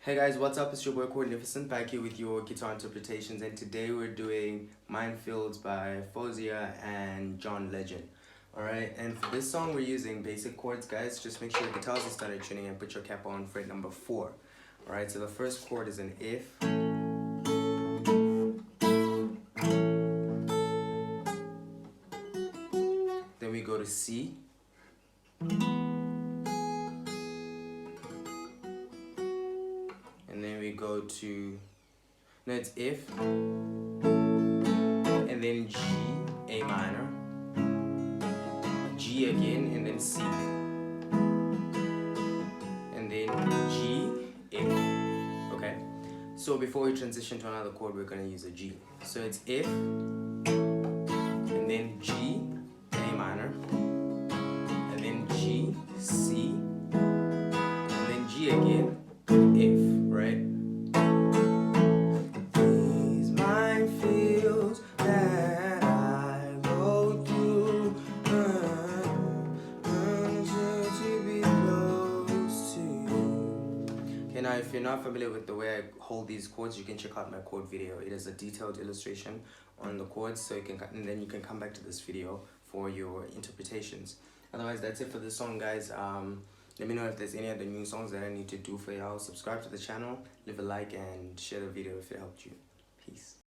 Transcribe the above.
Hey guys, what's up? It's your boy Minefields back here with your guitar interpretations, and today we're doing Minefields by Fouszia and John Legend. Alright, and for this song we're using basic chords, guys. Just make sure your guitars are started tuning and put your cap on fret number 4. Alright, so the first chord is an F. Then we go to C. And then we go to, no, it's F, and then G, A minor, G again, and then C, and then G, F, okay? So before we transition to another chord, we're gonna use a G. So it's F, and then G, A minor, and then G, C, and then G again, F, right? These minefields that I go through, to be close to you. Okay, now if you're not familiar with the way I hold these chords, you can check out my chord video. It is a detailed illustration on the chords, so you can, and then you can come back to this video for your interpretations. Otherwise, that's it for this song, guys. Let me know if there's any other new songs that I need to do for y'all. Subscribe to the channel, leave a like, and share the video if it helped you. Peace.